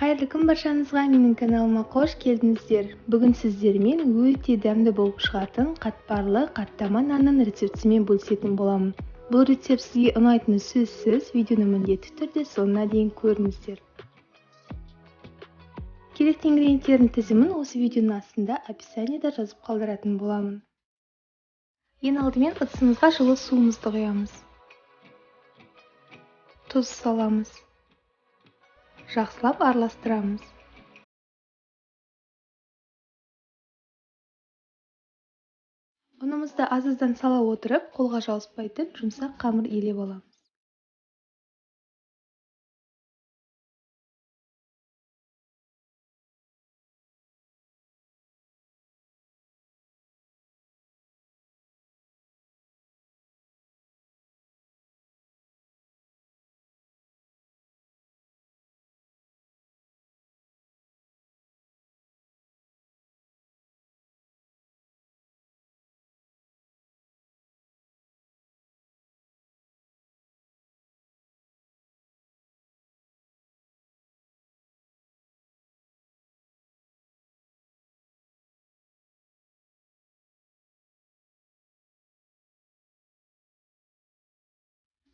Қайырлы күн баршаңызға, менің каналыма қош келдіңіздер. Бүгін сіздермен өте дәмді болып шығатын қатпарлы қаттама нанның рецептісімен бөлісетін боламын. Бұл рецепт сізге ұнайтыны сөзсіз, видеоны міндетті түрде соңына дейін көріңіздер. Керекті ингредиенттердің тізімін осы видеоның астында описаниеда жазып қалдыратын боламын. Ең алдымен ыдысымызға жылы суымызды құямыз. Тұз саламыз. Жақсылап араластырамыз. Ұнымызды аз-аздан сала отырып, қолға жауыспайтын жұмсақ қамыр елеп аламыз.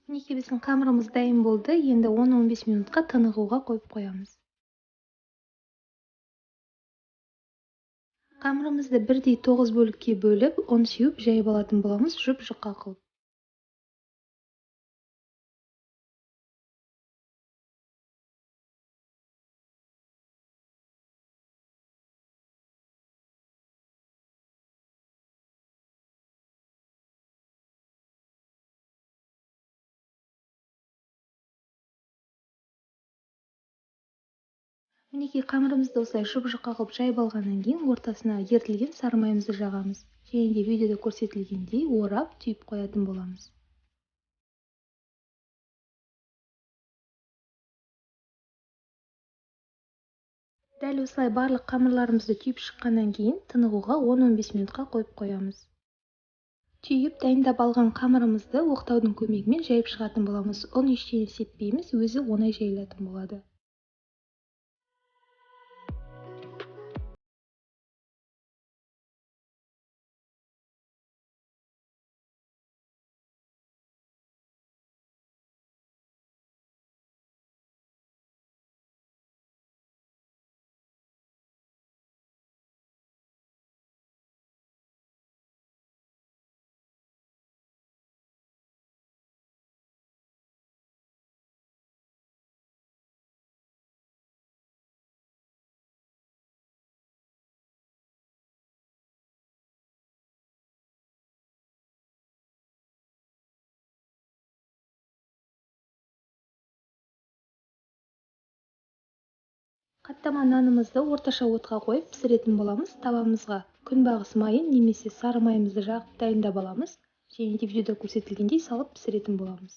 Мінекей біздің қамырымыз дайын болды. Енді 10-15 минутқа тынығуға қойып қоямыз. Қамырымызды бірдей 9 бөлікке бөліп, ұн сеуіп жайып алатын боламыз, жұп-жұқа қылып. Мінекей қамырымызды осылай жұп-жұқа қылып жайып алғаннан кейін ортасына ерітілген сары майымызды жағамыз. Және де видеода көрсетілгендей орап түйіп қоятын боламыз. Дәл осылай барлық қамырларымызды түйіп шыққаннан кейін тынығуға 10-15 минутқа қойып қоямыз. Түйіп дайындап алған қамырымызды оқтаудың көмегімен жайып шығатын боламыз. Ұн ештеңе сеппейміз, өзі оңай жайылатын болады. Қаттама нанымызды орташа отқа қойып пісіретін боламыз. Табамызға күнбағыс майын немесе сары майымызды жағып дайындап аламыз. Және де видеода көрсетілгендей салып пісіретін боламыз.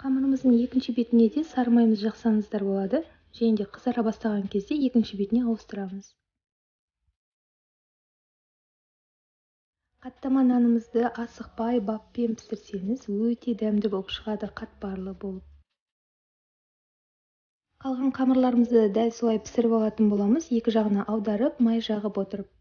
Қамырымыздың екінші бетіне де сары майымызды жақсаңыздар болады. Және де қызара бастаған кезде екінші бетіне ауыстырамыз. Қаттама нанымызды асықпай баппен пісірсеңіз, өте дәмді болып шығады, қатпарлы болып. Қалған қамырларымызды дәл солай пісіріп алатын боламыз, екі жағына аударып, май жағып отырып.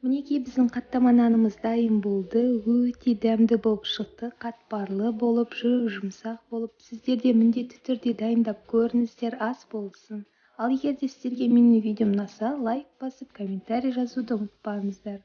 Мінекей біздің қаттама нанымыз дайын болды. Өте дәмді болып шықты, қатпарлы болып, жұмсақ болып. Сіздер де міндетті түрде дайындап көріңіздер, ас болсын. Ал егер де сіздерге менің видеом ұнаса, лайк басып, комментарий жазуды ұмытпаңыздар.